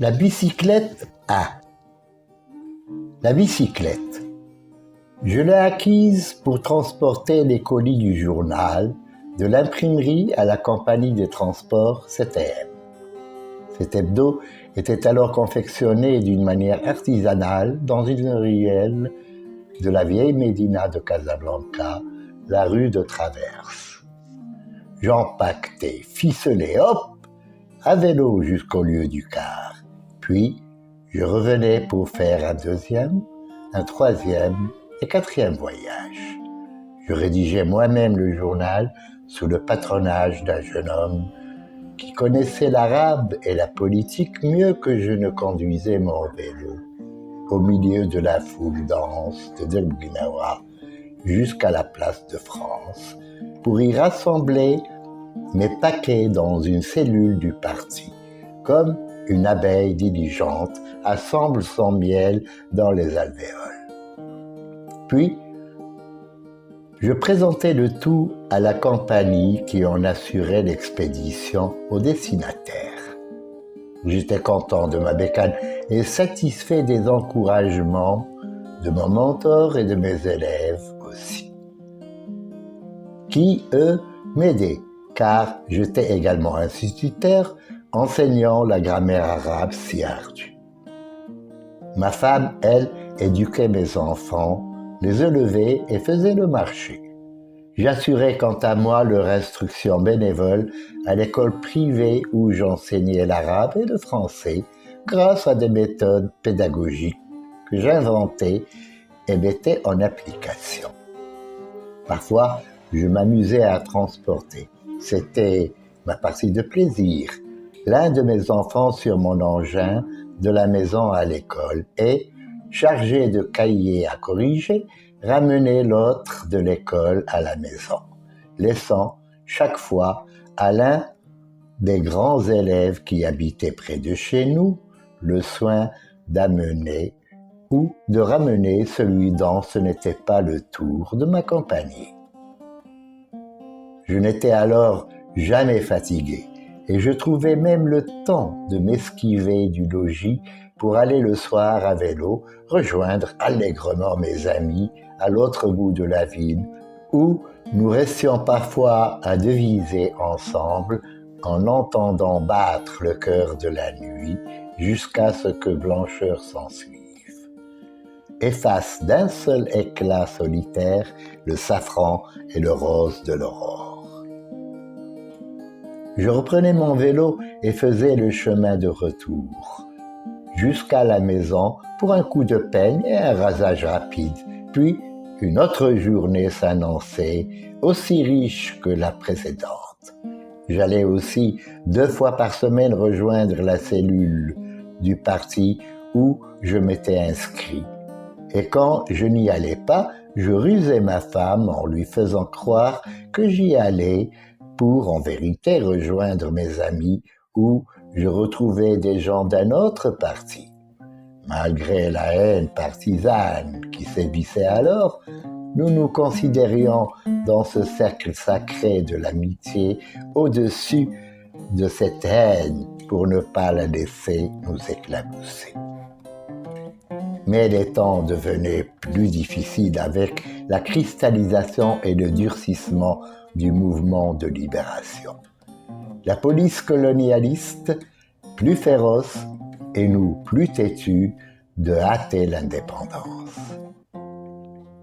La bicyclette A. La bicyclette. Je l'ai acquise pour transporter les colis du journal, de l'imprimerie à la compagnie de transport CTM. Cet hebdo était alors confectionné d'une manière artisanale dans une ruelle de la vieille Médina de Casablanca, la rue de Traverse. J'empaquetais, ficelais, hop, à vélo jusqu'au lieu du quart. Puis, je revenais pour faire un deuxième, un troisième et quatrième voyage. Je rédigeais moi-même le journal sous le patronage d'un jeune homme qui connaissait l'arabe et la politique mieux que je ne conduisais mon vélo, au milieu de la foule dense de Delguinawa jusqu'à la place de France, pour y rassembler mes paquets dans une cellule du parti, comme une abeille diligente assemble son miel dans les alvéoles. Puis, je présentais le tout à la compagnie qui en assurait l'expédition au destinataire. J'étais content de ma bécane et satisfait des encouragements de mon mentor et de mes élèves aussi, qui, eux, m'aidaient, car j'étais également instituteur enseignant la grammaire arabe si ardue. Ma femme, elle, éduquait mes enfants, les élevait et faisait le marché. J'assurais quant à moi leur instruction bénévole à l'école privée où j'enseignais l'arabe et le français grâce à des méthodes pédagogiques que j'inventais et mettais en application. Parfois, je m'amusais à transporter. C'était ma partie de plaisir. L'un de mes enfants sur mon engin de la maison à l'école et, chargé de cahiers à corriger, ramener l'autre de l'école à la maison, laissant chaque fois à l'un des grands élèves qui habitaient près de chez nous le soin d'amener ou de ramener celui dont ce n'était pas le tour de m'accompagner. Je n'étais alors jamais fatigué et je trouvais même le temps de m'esquiver du logis pour aller le soir à vélo rejoindre allègrement mes amis à l'autre bout de la ville où nous restions parfois à deviser ensemble en entendant battre le cœur de la nuit jusqu'à ce que blancheur s'ensuive. Efface d'un seul éclat solitaire le safran et le rose de l'aurore. Je reprenais mon vélo et faisais le chemin de retour, jusqu'à la maison pour un coup de peigne et un rasage rapide. Puis, une autre journée s'annonçait, aussi riche que la précédente. J'allais aussi 2 fois par semaine rejoindre la cellule du parti où je m'étais inscrit. Et quand je n'y allais pas, je rusais ma femme en lui faisant croire que j'y allais pour, en vérité, rejoindre mes amis où je retrouvais des gens d'un autre parti. Malgré la haine partisane qui sévissait alors, nous nous considérions dans ce cercle sacré de l'amitié au-dessus de cette haine pour ne pas la laisser nous éclabousser. Mais les temps devenaient plus difficiles avec la cristallisation et le durcissement du mouvement de libération. La police colonialiste, plus féroce, et nous plus têtus, de hâter l'indépendance.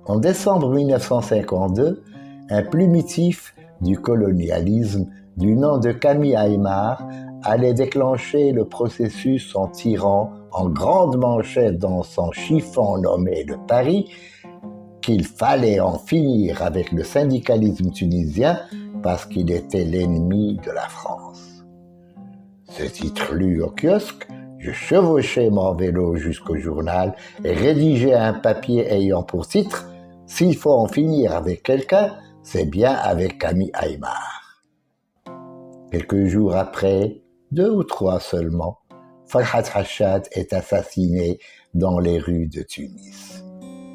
En décembre 1952, un plumitif du colonialisme du nom de Camille Aymar allait déclencher le processus en tirant en grande manchette dans son chiffon nommé le Paris qu'il fallait en finir avec le syndicalisme tunisien parce qu'il était l'ennemi de la France. Ce titre lu au kiosque, je chevauchais mon vélo jusqu'au journal et rédigeais un papier ayant pour titre « S'il faut en finir avec quelqu'un, c'est bien avec Camille Aymar ». Quelques jours après, 2 ou 3 seulement, Farhat Hachad est assassiné dans les rues de Tunis.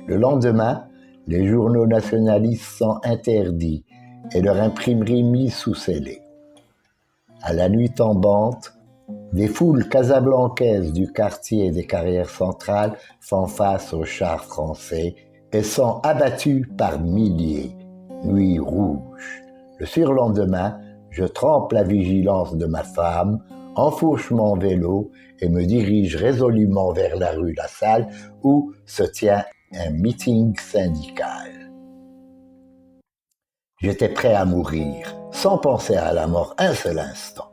Le lendemain, les journaux nationalistes sont interdits et leur imprimerie mise sous scellé. À la nuit tombante, Des foules casablancaises du quartier des Carrières centrales font face aux chars français et sont abattus par milliers. Nuit rouge. Le surlendemain, je trempe la vigilance de ma femme, enfourche mon vélo et me dirige résolument vers la rue La Salle où se tient un meeting syndical. J'étais prêt à mourir, sans penser à la mort un seul instant.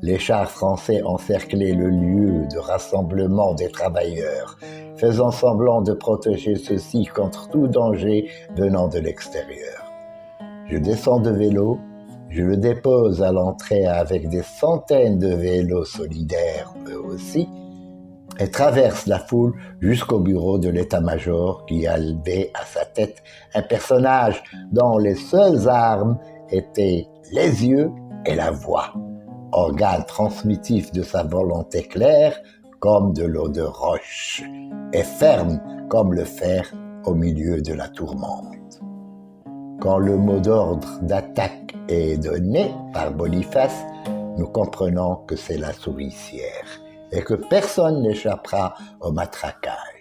Les chars français encerclaient le lieu de rassemblement des travailleurs, faisant semblant de protéger ceux-ci contre tout danger venant de l'extérieur. Je descends de vélo, je le dépose à l'entrée avec des centaines de vélos solidaires, eux aussi, et traverse la foule jusqu'au bureau de l'état-major qui avait à sa tête un personnage dont les seules armes étaient les yeux et la voix, organe transmissif de sa volonté claire comme de l'eau de roche, et ferme comme le fer au milieu de la tourmente. Quand le mot d'ordre d'attaque est donné par Boniface, nous comprenons que c'est la souricière et que personne n'échappera au matraquage.